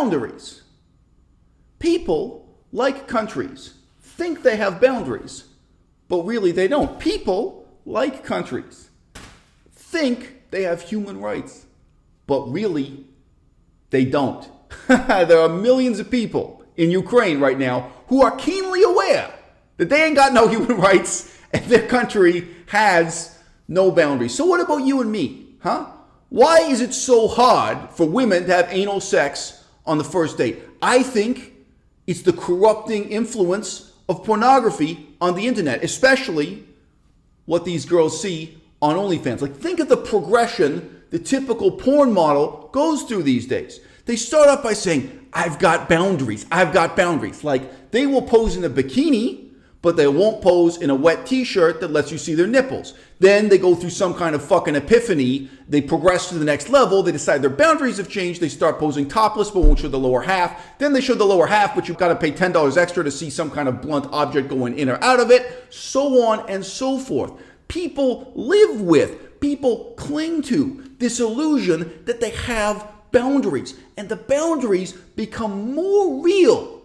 boundaries. People, like countries, think they have boundaries, but really they don't. People, like countries, think they have human rights, but really they don't. There are millions of people in Ukraine right now who are keenly aware that they ain't got no human rights and their country has no boundaries. So what about you and me, huh? Why is it so hard for women to have anal sex on the first date? I think it's the corrupting influence of pornography on the internet, especially what these girls see on OnlyFans. Like, think of the progression the typical porn model goes through these days. They start off by saying, I've got boundaries. I've got boundaries. Like, they will pose in a bikini, but they won't pose in a wet t-shirt that lets you see their nipples. Then they go through some kind of fucking epiphany. They progress to the next level. They decide their boundaries have changed. They start posing topless, but won't show the lower half. Then they show the lower half, but you've got to pay $10 extra to see some kind of blunt object going in or out of it, so on and so forth. People live with, people cling to this illusion that they have boundaries. And the boundaries become more real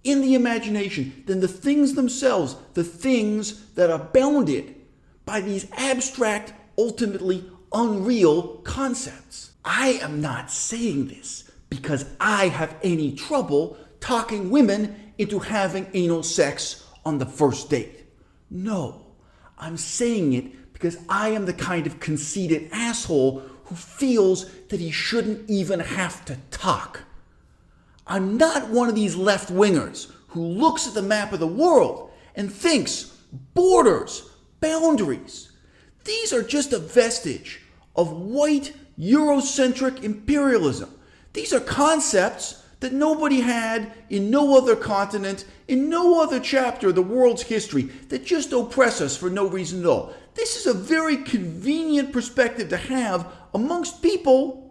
in the imagination than the things themselves, the things that are bounded by these abstract, ultimately unreal concepts. I am not saying this because I have any trouble talking women into having anal sex on the first date. No, I'm saying it because I am the kind of conceited asshole who feels that he shouldn't even have to talk. I'm not one of these left-wingers who looks at the map of the world and thinks borders, boundaries, these are just a vestige of white Eurocentric imperialism. These are concepts that nobody had in no other continent, in no other chapter of the world's history, that just oppress us for no reason at all. This is a very convenient perspective to have amongst people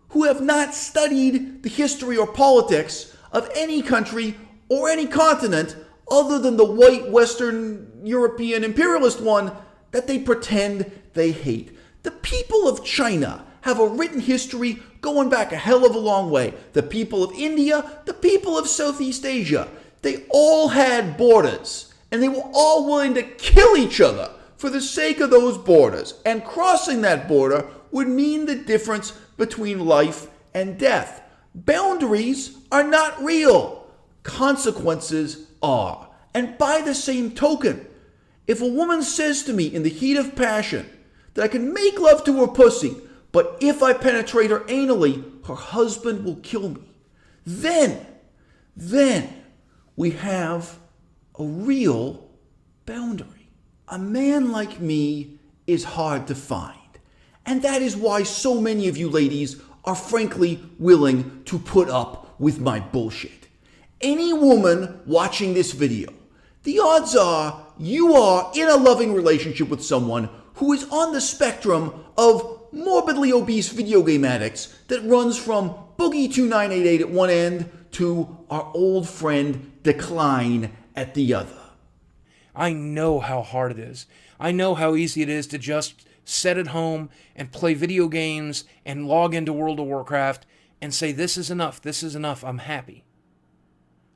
who have not studied the history or politics of any country or any continent other than the white Western European imperialist one that they pretend they hate. The people of China have a written history going back a hell of a long way. The people of India, the people of Southeast Asia, they all had borders, and they were all willing to kill each other for the sake of those borders. And crossing that border would mean the difference between life and death. Boundaries are not real. Consequences are. And by the same token, if a woman says to me in the heat of passion that I can make love to her pussy, but if I penetrate her anally, her husband will kill me, then we have a real boundary. A man like me is hard to find. And that is why so many of you ladies are frankly willing to put up with my bullshit. Any woman watching this video, the odds are you are in a loving relationship with someone who is on the spectrum of morbidly obese video game addicts that runs from Boogie 2988 at one end to our old friend Decline at the other. I know how hard it is. I know how easy it is to just sit at home and play video games and log into World of Warcraft and say, this is enough, I'm happy.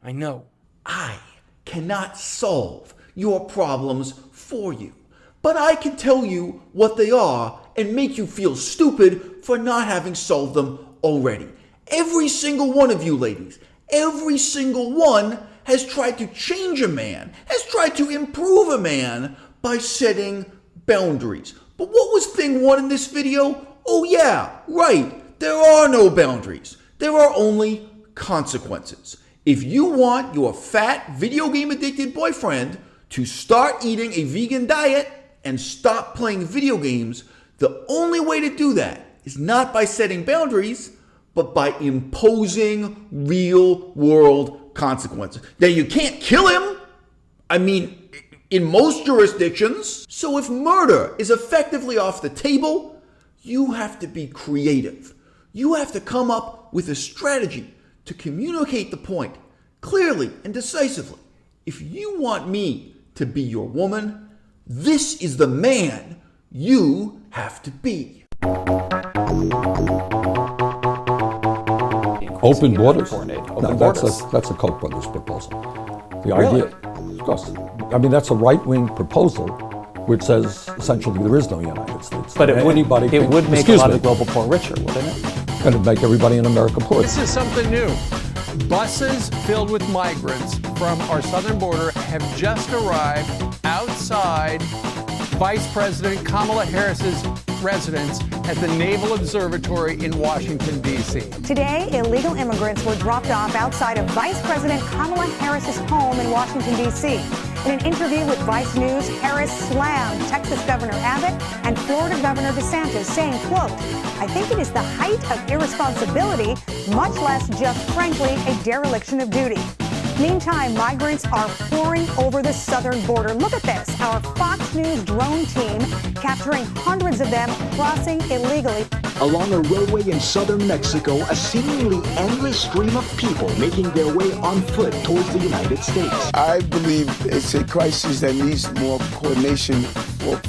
I know. I cannot solve your problems for you, but I can tell you what they are and make you feel stupid for not having solved them already. Every single one of you ladies, every single one has tried to change a man, has tried to improve a man by setting boundaries. But what was thing one in this video? Oh yeah, right. There are no boundaries. There are only consequences. If you want your fat, video game addicted boyfriend to start eating a vegan diet and stop playing video games, the only way to do that is not by setting boundaries, but by imposing real world consequences. Now, you can't kill him. I mean, in most jurisdictions. So if murder is effectively off the table, you have to be creative. You have to come up with a strategy to communicate the point clearly and decisively. If you want me to be your woman, this is the man you have to be. Open borders. Open That's borders. a Koch brothers proposal. The idea, of course. I mean, that's a right-wing proposal which says essentially there is no United States. But it would make a lot of the global poor richer, wouldn't it? And it'd make everybody in America poor. This is something new. Buses filled with migrants from our southern border have just arrived outside Vice President Kamala Harris's residence at the Naval Observatory in Washington, D.C. Today, illegal immigrants were dropped off outside of Vice President Kamala Harris's home in Washington, D.C. In an interview with Vice News, Harris slammed Texas Governor Abbott and Florida Governor DeSantis, saying, quote, "I think it is the height of irresponsibility, much less just, frankly, a dereliction of duty." Meantime, migrants are pouring over the southern border. Look at this. Our Fox News drone team capturing hundreds of them crossing illegally. Along a roadway in southern Mexico, a seemingly endless stream of people making their way on foot towards the United States. I believe it's a crisis that needs more coordination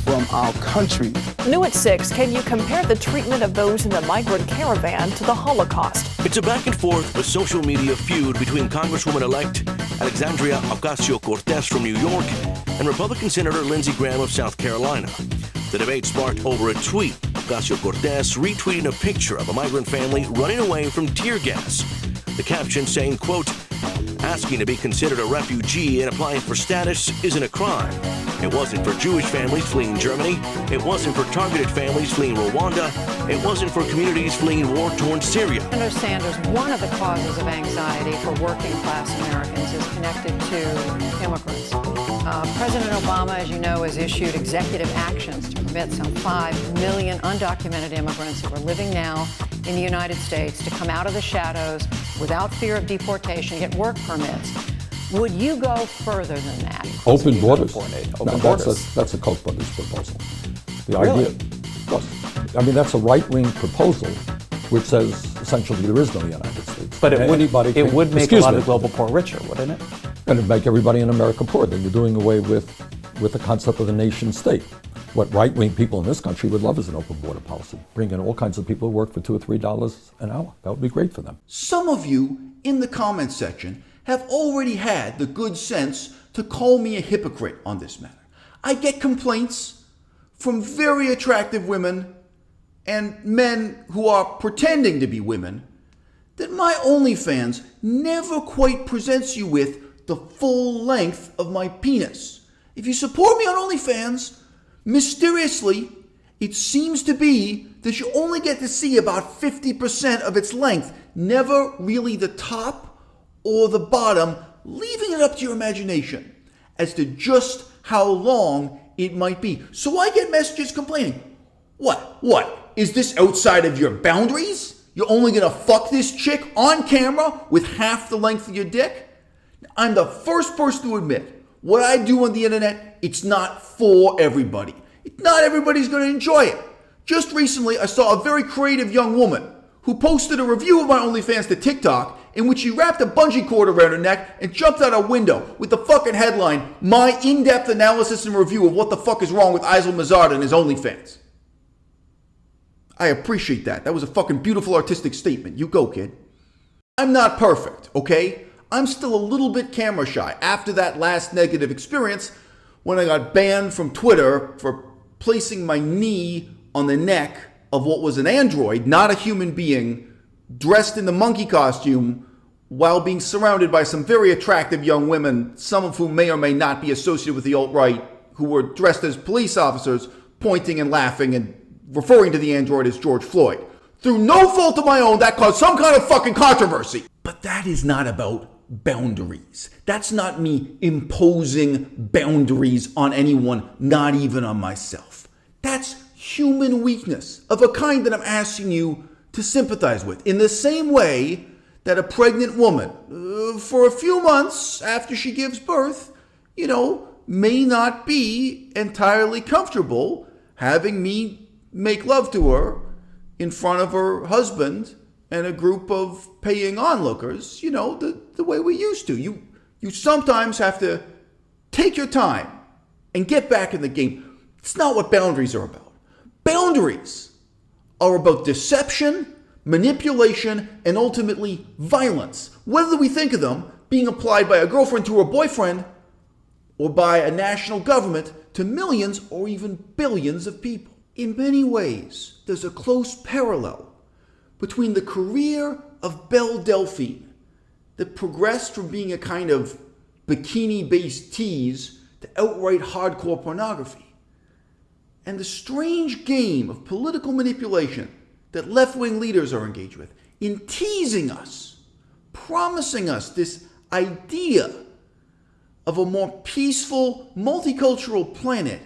from our country. New at 6, can you compare the treatment of those in the migrant caravan to the Holocaust? It's a back and forth, a social media feud between Congresswoman-elect Alexandria Ocasio-Cortez from New York and Republican Senator Lindsey Graham of South Carolina. The debate sparked over a tweet. Ocasio-Cortez retweeting a picture of a migrant family running away from tear gas. The caption saying, quote, "Asking to be considered a refugee and applying for status isn't a crime. It wasn't for Jewish families fleeing Germany. It wasn't for targeted families fleeing Rwanda. It wasn't for communities fleeing war-torn Syria." Senator Sanders, one of the causes of anxiety for working-class Americans is connected to immigrants. President Obama, as you know, has issued executive actions to permit some 5 million undocumented immigrants who are living now in the United States to come out of the shadows without fear of deportation, get work permits. Would you go further than that? Open borders. Open borders. That's a Koch brothers proposal. The idea, of course. I mean, that's a right-wing proposal which says essentially there is no United States. But it would make a lot of the global poor richer, wouldn't it? And it'd make everybody in America poor. Then you're doing away with the concept of the nation state. What right-wing people in this country would love is an open border policy. Bring in all kinds of people who work for $2 or $3 an hour. That would be great for them. Some of you in the comments section have already had the good sense to call me a hypocrite on this matter. I get complaints from very attractive women and men who are pretending to be women that my OnlyFans never quite presents you with the full length of my penis. If you support me on OnlyFans, mysteriously, it seems to be that you only get to see about 50% of its length, never really the top or the bottom, leaving it up to your imagination as to just how long it might be. So I get messages complaining. What? Is this outside of your boundaries? You're only gonna fuck this chick on camera with half the length of your dick? I'm the first person to admit, what I do on the internet, it's not for everybody. Not everybody's gonna enjoy it. Just recently, I saw a very creative young woman who posted a review of my OnlyFans to TikTok in which she wrapped a bungee cord around her neck and jumped out a window with the fucking headline, "My in-depth analysis and review of what the fuck is wrong with Eisel Mazard and his OnlyFans." I appreciate that. That was a fucking beautiful artistic statement. You go, kid. I'm not perfect, okay? I'm still a little bit camera shy after that last negative experience when I got banned from Twitter for placing my knee on the neck of what was an android, not a human being, dressed in the monkey costume while being surrounded by some very attractive young women, some of whom may or may not be associated with the alt-right, who were dressed as police officers, pointing and laughing and referring to the android as George Floyd. Through no fault of my own, that caused some kind of fucking controversy. But that is not about boundaries. That's not me imposing boundaries on anyone, not even on myself. That's human weakness of a kind that I'm asking you to sympathize with. In the same way that a pregnant woman, for a few months after she gives birth, may not be entirely comfortable having me make love to her in front of her husband and a group of paying onlookers, the way we used to. You sometimes have to take your time and get back in the game. It's not what boundaries are about. Boundaries are about deception. manipulation, and ultimately violence, whether we think of them being applied by a girlfriend to her boyfriend or by a national government to millions or even billions of people. In many ways, there's a close parallel between the career of Belle Delphine that progressed from being a kind of bikini-based tease to outright hardcore pornography, and the strange game of political manipulation that left-wing leaders are engaged with in teasing us, promising us this idea of a more peaceful, multicultural planet,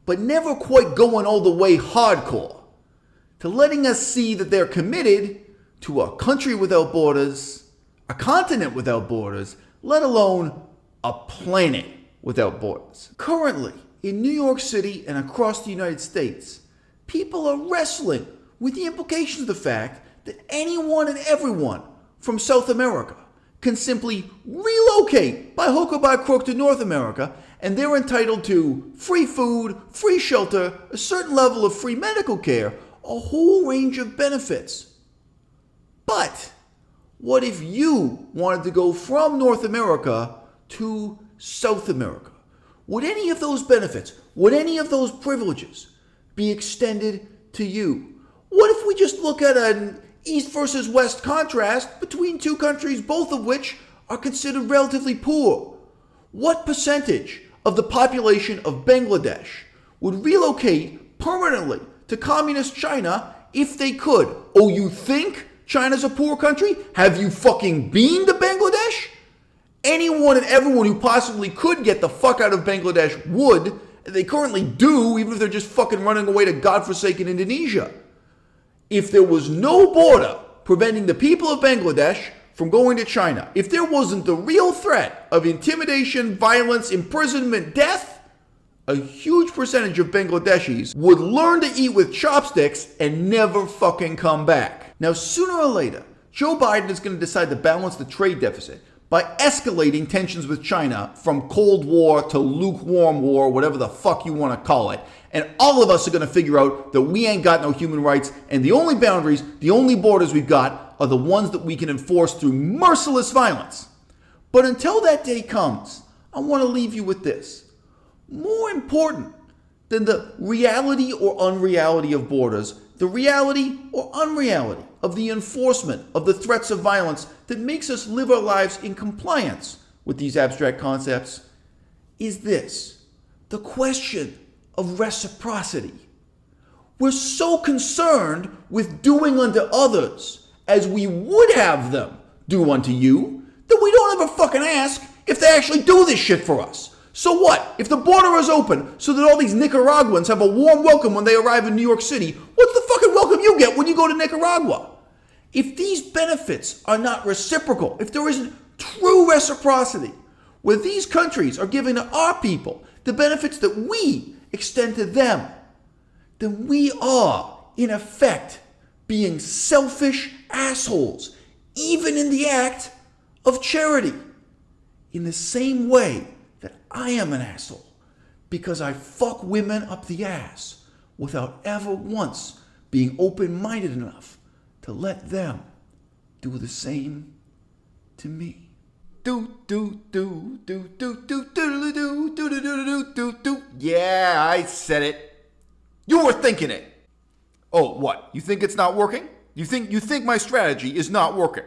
but never quite going all the way hardcore, to letting us see that they're committed to a country without borders, a continent without borders, let alone a planet without borders. Currently, in New York City and across the United States, people are wrestling with the implications of the fact that anyone and everyone from South America can simply relocate by hook or by crook to North America, and they're entitled to free food, free shelter, a certain level of free medical care, a whole range of benefits. But what if you wanted to go from North America to South America? Would any of those benefits, would any of those privileges be extended to you? What if we just look at an East versus West contrast between two countries, both of which are considered relatively poor? What percentage of the population of Bangladesh would relocate permanently to communist China if they could? Oh, you think China's a poor country? Have you fucking been to Bangladesh? Anyone and everyone who possibly could get the fuck out of Bangladesh would. They currently do, even if they're just fucking running away to godforsaken Indonesia. If there was no border preventing the people of Bangladesh from going to China, if there wasn't the real threat of intimidation, violence, imprisonment, death, a huge percentage of Bangladeshis would learn to eat with chopsticks and never fucking come back. Now, sooner or later, Joe Biden is going to decide to balance the trade deficit by escalating tensions with China from Cold War to lukewarm war, whatever the fuck you want to call it. And all of us are going to figure out that we ain't got no human rights, and the only boundaries, the only borders we've got are the ones that we can enforce through merciless violence. But until that day comes, I want to leave you with this. More important than the reality or unreality of borders, the reality or unreality of the enforcement of the threats of violence that makes us live our lives in compliance with these abstract concepts, is this: the question of reciprocity. We're so concerned with doing unto others as we would have them do unto you that we don't ever fucking ask if they actually do this shit for us. So what? If the border is open so that all these Nicaraguans have a warm welcome when they arrive in New York City, what's the fucking welcome you get when you go to Nicaragua? If these benefits are not reciprocal, if there isn't true reciprocity, where these countries are giving to our people the benefits that we extend to them, then we are, in effect, being selfish assholes, even in the act of charity. In the same way that I am an asshole because I fuck women up the ass without ever once being open-minded enough to let them do the same to me. Yeah, I said it. You were thinking it. Oh, what? You think it's not working? You think my strategy is not working?